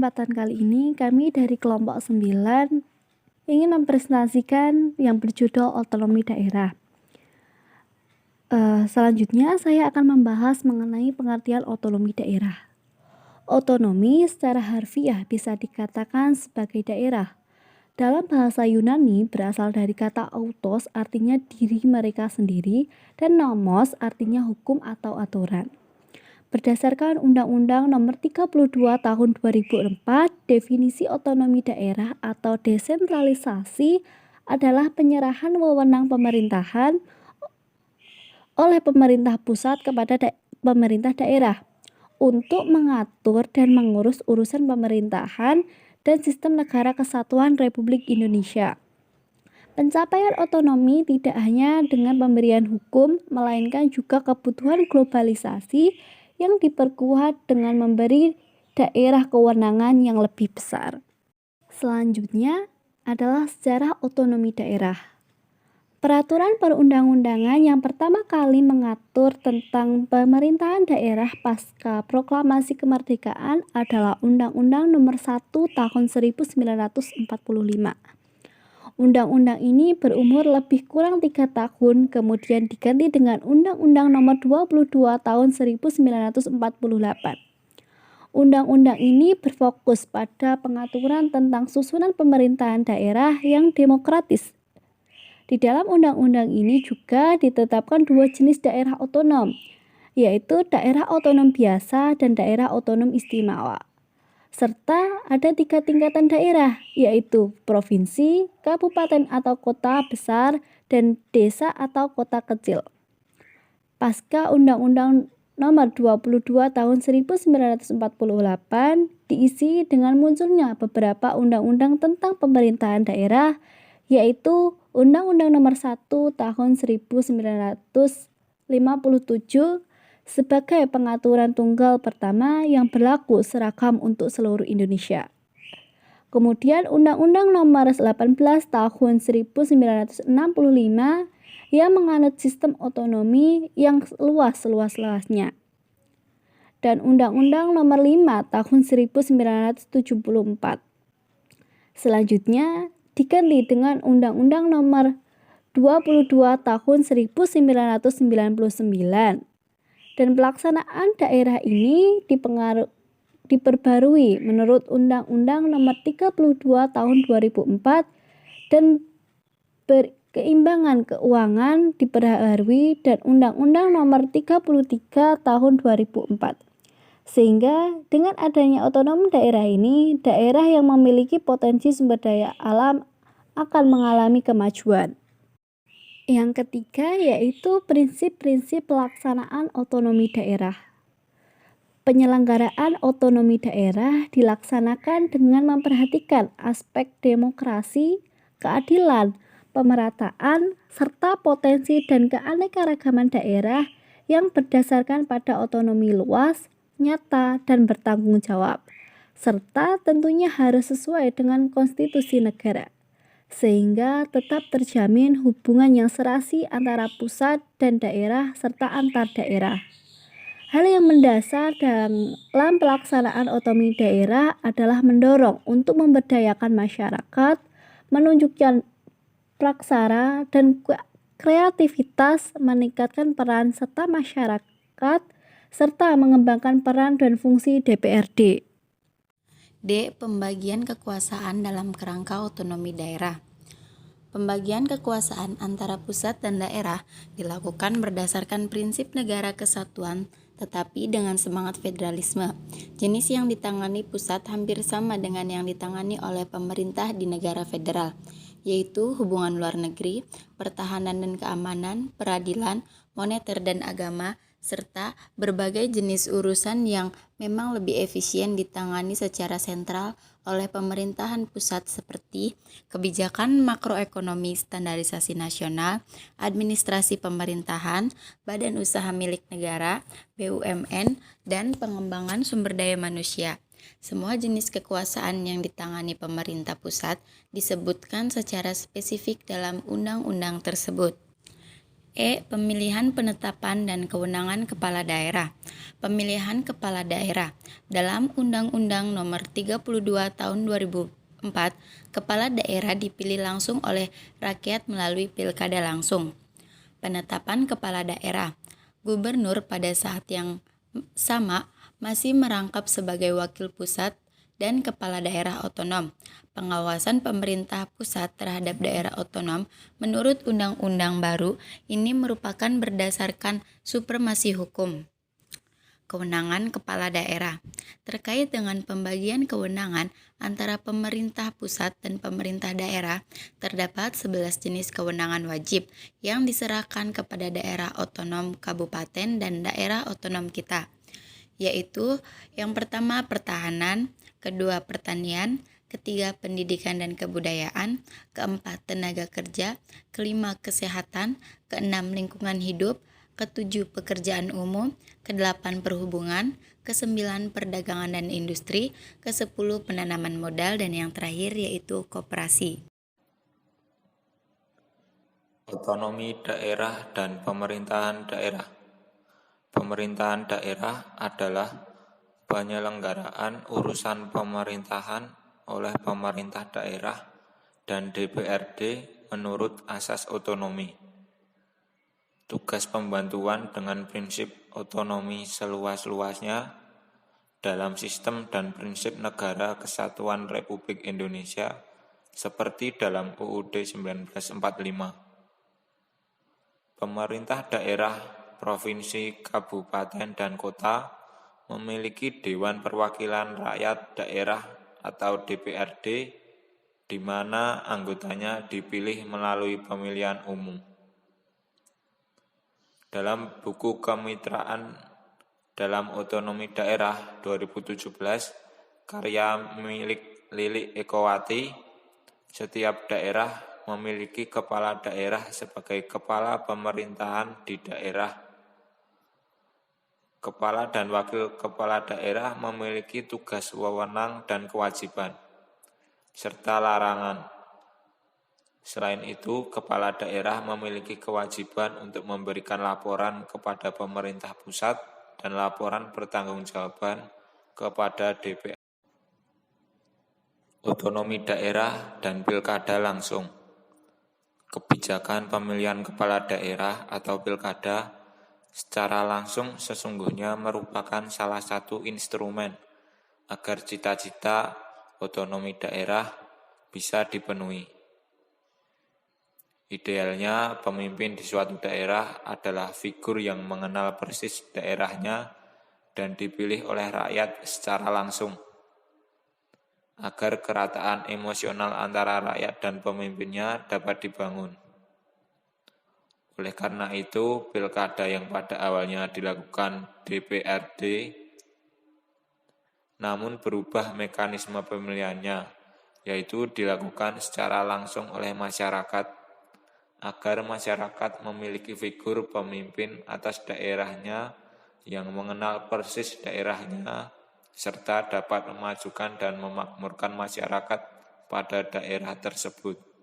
kesempatan kali ini kami dari kelompok 9 ingin mempresentasikan yang berjudul otonomi daerah. Selanjutnya saya akan membahas mengenai pengertian otonomi daerah. Otonomi secara harfiah bisa dikatakan sebagai daerah. Dalam bahasa Yunani berasal dari kata autos artinya diri mereka sendiri dan nomos artinya hukum atau aturan. Berdasarkan Undang-Undang Nomor 32 Tahun 2004, definisi otonomi daerah atau desentralisasi adalah penyerahan wewenang pemerintahan oleh pemerintah pusat kepada pemerintah daerah untuk mengatur dan mengurus urusan pemerintahan dan sistem negara kesatuan Republik Indonesia. Pencapaian otonomi tidak hanya dengan pemberian hukum, melainkan juga kebutuhan globalisasi yang diperkuat dengan memberi daerah kewenangan yang lebih besar. Selanjutnya adalah sejarah otonomi daerah. Peraturan perundang-undangan yang pertama kali mengatur tentang pemerintahan daerah pasca proklamasi kemerdekaan adalah Undang-Undang Nomor 1 Tahun 1945. Undang-undang ini berumur lebih kurang 3 tahun, kemudian diganti dengan Undang-Undang Nomor 22 Tahun 1948. Undang-undang ini berfokus pada pengaturan tentang susunan pemerintahan daerah yang demokratis. Di dalam undang-undang ini juga ditetapkan 2 jenis daerah otonom, yaitu daerah otonom biasa dan daerah otonom istimewa. Serta ada 3 tingkatan daerah, yaitu provinsi, kabupaten atau kota besar, dan desa atau kota kecil. Pasca Undang-Undang Nomor 22 Tahun 1948 diisi dengan munculnya beberapa undang-undang tentang pemerintahan daerah, yaitu Undang-Undang Nomor 1 Tahun 1957 sebagai pengaturan tunggal pertama yang berlaku seragam untuk seluruh Indonesia. Kemudian Undang-Undang Nomor 18 Tahun 1965 yang menganut sistem otonomi yang luas-luasnya. Dan Undang-Undang Nomor 5 Tahun 1974. Selanjutnya diganti dengan Undang-Undang Nomor 22 Tahun 1999. Dan pelaksanaan daerah ini diperbarui menurut Undang-Undang Nomor 32 Tahun 2004 dan keimbangan keuangan diperbarui dan Undang-Undang Nomor 33 Tahun 2004. Sehingga dengan adanya otonomi daerah ini, daerah yang memiliki potensi sumber daya alam akan mengalami kemajuan. Yang ketiga yaitu prinsip-prinsip pelaksanaan otonomi daerah. Penyelenggaraan otonomi daerah dilaksanakan dengan memperhatikan aspek demokrasi, keadilan, pemerataan, serta potensi dan keanekaragaman daerah yang berdasarkan pada otonomi luas, nyata, dan bertanggung jawab, serta tentunya harus sesuai dengan konstitusi negara, sehingga tetap terjamin hubungan yang serasi antara pusat dan daerah serta antar daerah. Hal yang mendasar dalam pelaksanaan otonomi daerah adalah mendorong untuk memberdayakan masyarakat, menunjukkan praksara dan kreativitas, meningkatkan peran serta masyarakat, serta mengembangkan peran dan fungsi DPRD. D. Pembagian kekuasaan dalam kerangka otonomi daerah. Pembagian kekuasaan antara pusat dan daerah dilakukan berdasarkan prinsip negara kesatuan tetapi dengan semangat federalisme. Jenis yang ditangani pusat hampir sama dengan yang ditangani oleh pemerintah di negara federal, yaitu hubungan luar negeri, pertahanan dan keamanan, peradilan, moneter dan agama, serta berbagai jenis urusan yang memang lebih efisien ditangani secara sentral oleh pemerintahan pusat seperti kebijakan makroekonomi standarisasi nasional, administrasi pemerintahan, badan usaha milik negara, BUMN, dan pengembangan sumber daya manusia. Semua jenis kekuasaan yang ditangani pemerintah pusat disebutkan secara spesifik dalam undang-undang tersebut. Pemilihan, penetapan, dan kewenangan kepala daerah. Pemilihan kepala daerah. Dalam Undang-Undang Nomor 32 Tahun 2004, kepala daerah dipilih langsung oleh rakyat melalui pilkada langsung. Penetapan kepala daerah. Gubernur pada saat yang sama masih merangkap sebagai wakil pusat dan kepala daerah otonom. Pengawasan pemerintah pusat terhadap daerah otonom menurut undang-undang baru ini merupakan berdasarkan supremasi hukum. Kewenangan kepala daerah. Terkait dengan pembagian kewenangan antara pemerintah pusat dan pemerintah daerah, terdapat 11 jenis kewenangan wajib yang diserahkan kepada daerah otonom kabupaten dan daerah otonom kita, yaitu yang pertama pertahanan, kedua pertanian, ketiga pendidikan dan kebudayaan, keempat tenaga kerja, kelima kesehatan, keenam lingkungan hidup, ketujuh pekerjaan umum, kedelapan perhubungan, kesembilan perdagangan dan industri, kesepuluh penanaman modal, dan yang terakhir yaitu koperasi. Otonomi daerah dan pemerintahan daerah. Pemerintahan daerah adalah penyelenggaraan urusan pemerintahan oleh pemerintah daerah dan DPRD menurut asas otonomi. Tugas pembantuan dengan prinsip otonomi seluas-luasnya dalam sistem dan prinsip Negara Kesatuan Republik Indonesia seperti dalam UUD 1945. Pemerintah daerah, provinsi, kabupaten, dan kota memiliki Dewan Perwakilan Rakyat Daerah atau DPRD, di mana anggotanya dipilih melalui pemilihan umum. Dalam buku kemitraan dalam otonomi daerah 2017, karya milik Lilik Ekowati, setiap daerah memiliki kepala daerah sebagai kepala pemerintahan di daerah. Kepala dan wakil kepala daerah memiliki tugas wewenang dan kewajiban, serta larangan. Selain itu, kepala daerah memiliki kewajiban untuk memberikan laporan kepada pemerintah pusat dan laporan pertanggungjawaban kepada DPR. Otonomi daerah dan pilkada langsung. Kebijakan pemilihan kepala daerah atau pilkada secara langsung sesungguhnya merupakan salah satu instrumen agar cita-cita otonomi daerah bisa dipenuhi. Idealnya, pemimpin di suatu daerah adalah figur yang mengenal persis daerahnya dan dipilih oleh rakyat secara langsung, agar kerataan emosional antara rakyat dan pemimpinnya dapat dibangun. Oleh karena itu, pilkada yang pada awalnya dilakukan DPRD, namun berubah mekanisme pemilihannya, yaitu dilakukan secara langsung oleh masyarakat, agar masyarakat memiliki figur pemimpin atas daerahnya yang mengenal persis daerahnya, serta dapat memajukan dan memakmurkan masyarakat pada daerah tersebut.